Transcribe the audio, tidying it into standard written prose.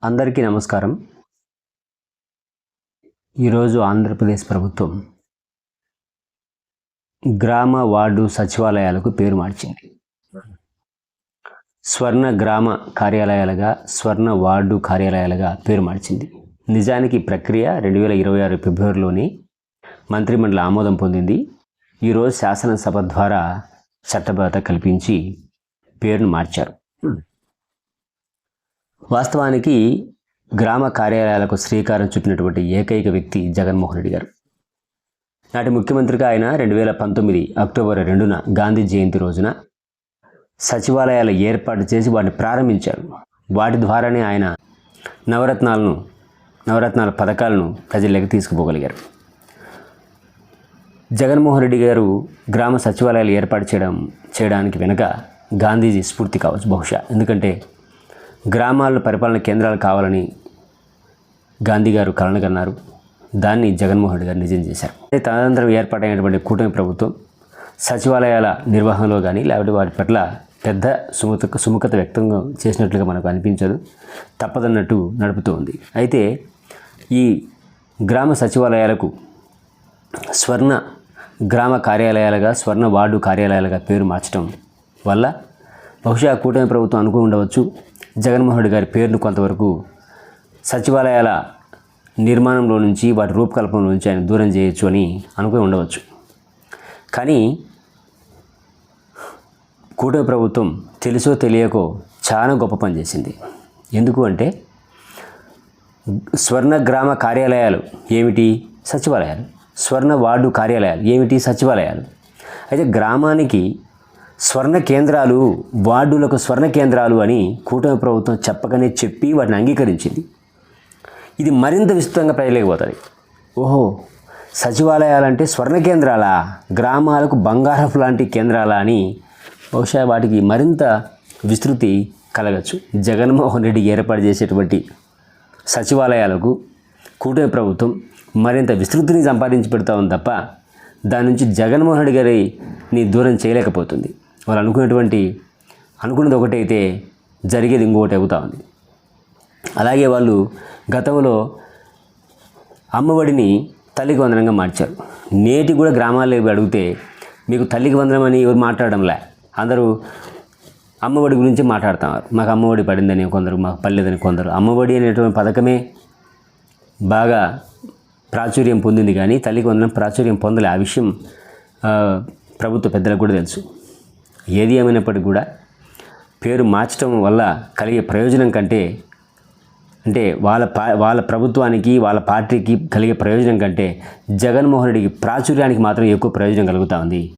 అందరికీ నమస్కారం. ఈరోజు ఆంధ్రప్రదేశ్ ప్రభుత్వం గ్రామ వార్డు సచివాలయాలకు పేరు మార్చింది. స్వర్ణ గ్రామ కార్యాలయాలుగా, స్వర్ణ వార్డు కార్యాలయాలుగా పేరు మార్చింది. నిజానికి ప్రక్రియ 2026 ఫిబ్రవరిలోని మంత్రిమండలి ఆమోదం పొందింది. ఈరోజు శాసనసభ ద్వారా చట్టబద్ధత కల్పించి పేరును మార్చారు. వాస్తవానికి గ్రామ కార్యాలయాలకు శ్రీకారం చుట్టినటువంటి ఏకైక వ్యక్తి జగన్మోహన్ రెడ్డి గారు. నాటి ముఖ్యమంత్రిగా ఆయన 2019 అక్టోబర్ 2న గాంధీ జయంతి రోజున సచివాలయాలు ఏర్పాటు చేసి వాటిని ప్రారంభించారు. వాటి ద్వారానే ఆయన నవరత్నాల పథకాలను ప్రజల్లోకి తీసుకుపోగలిగారు. జగన్మోహన్ రెడ్డి గారు గ్రామ సచివాలయాలు ఏర్పాటు చేయడానికి వెనుక గాంధీజీ స్ఫూర్తి కావచ్చు బహుశా. ఎందుకంటే గ్రామాల్లో పరిపాలన కేంద్రాలు కావాలని గాంధీ గారు కలను కన్నారు. దాన్ని జగన్మోహన్ రెడ్డి గారు నిజం చేశారు. తదనంతరం ఏర్పాటైనటువంటి కూటమి ప్రభుత్వం సచివాలయాల నిర్వహణలో కానీ లేకపోతే వాటి పట్ల పెద్ద సుముఖత వ్యక్తం చేసినట్లుగా మనకు అనిపించదు, తప్పదన్నట్టు నడుపుతూ ఉంది. అయితే ఈ గ్రామ సచివాలయాలకు స్వర్ణ గ్రామ కార్యాలయాలుగా, స్వర్ణ వార్డు కార్యాలయాలుగా పేరు మార్చడం వల్ల బహుశా కూటమి ప్రభుత్వం అనుకుని ఉండవచ్చు, జగన్మోహన్ రెడ్డి గారి పేరును కొంతవరకు సచివాలయాల నిర్మాణంలో నుంచి, వాటి రూపకల్పనలో నుంచి ఆయన దూరం చేయొచ్చు అని అనుకుని ఉండవచ్చు. కానీ కూటమి ప్రభుత్వం తెలుసో తెలియకో చాలా గొప్ప పని చేసింది. ఎందుకు అంటే స్వర్ణ గ్రామ కార్యాలయాలు ఏమిటి? సచివాలయాలు. స్వర్ణ వార్డు కార్యాలయాలు ఏమిటి? సచివాలయాలు. అయితే గ్రామానికి స్వర్ణ కేంద్రాలు, వార్డులకు స్వర్ణ కేంద్రాలు అని కూటమి ప్రభుత్వం చెప్పకనే చెప్పి వాటిని అంగీకరించింది. ఇది మరింత విస్తృతంగా ప్రజలేకపోతుంది. ఓహో, సచివాలయాలంటే స్వర్ణ కేంద్రాలా, గ్రామాలకు బంగారపు లాంటి కేంద్రాలా అని బహుశా వాటికి మరింత విస్తృతి కలగచ్చు. జగన్మోహన్ రెడ్డి ఏర్పాటు చేసేటువంటి సచివాలయాలకు కూటమి ప్రభుత్వం మరింత విస్తృతిని సంపాదించి పెడతా ఉంది తప్ప దాని నుంచి జగన్మోహన్ రెడ్డి గారిని దూరం చేయలేకపోతుంది. వాళ్ళు అనుకున్నది ఒకటైతే జరిగేది ఇంకొకటి అవుతూ ఉంది. అలాగే వాళ్ళు గతంలో అమ్మఒడిని తల్లికి వందనంగా మార్చారు. నేటి కూడా గ్రామాల్లో అడిగితే మీకు తల్లికి వందనం అని ఎవరు మాట్లాడడంలే, అందరూ అమ్మఒడి గురించి మాట్లాడుతున్నారు. మాకు అమ్మఒడి పడిందని కొందరు, మాకు పడలేదని కొందరు. అమ్మఒడి అనేటువంటి పథకమే బాగా ప్రాచుర్యం పొందింది, కానీ తల్లికి వందనం ప్రాచుర్యం పొందలే. ఆ విషయం ప్రభుత్వ పెద్దలకు కూడా తెలుసు. ఏది ఏమైనప్పటికీ కూడా పేరు మార్చడం వల్ల కలిగే ప్రయోజనం కంటే, అంటే వాళ్ళ ప్రభుత్వానికి, వాళ్ళ పార్టీకి కలిగే ప్రయోజనం కంటే జగన్మోహన్ రెడ్డికి ప్రాచుర్యానికి మాత్రం ఎక్కువ ప్రయోజనం కలుగుతూ ఉంది.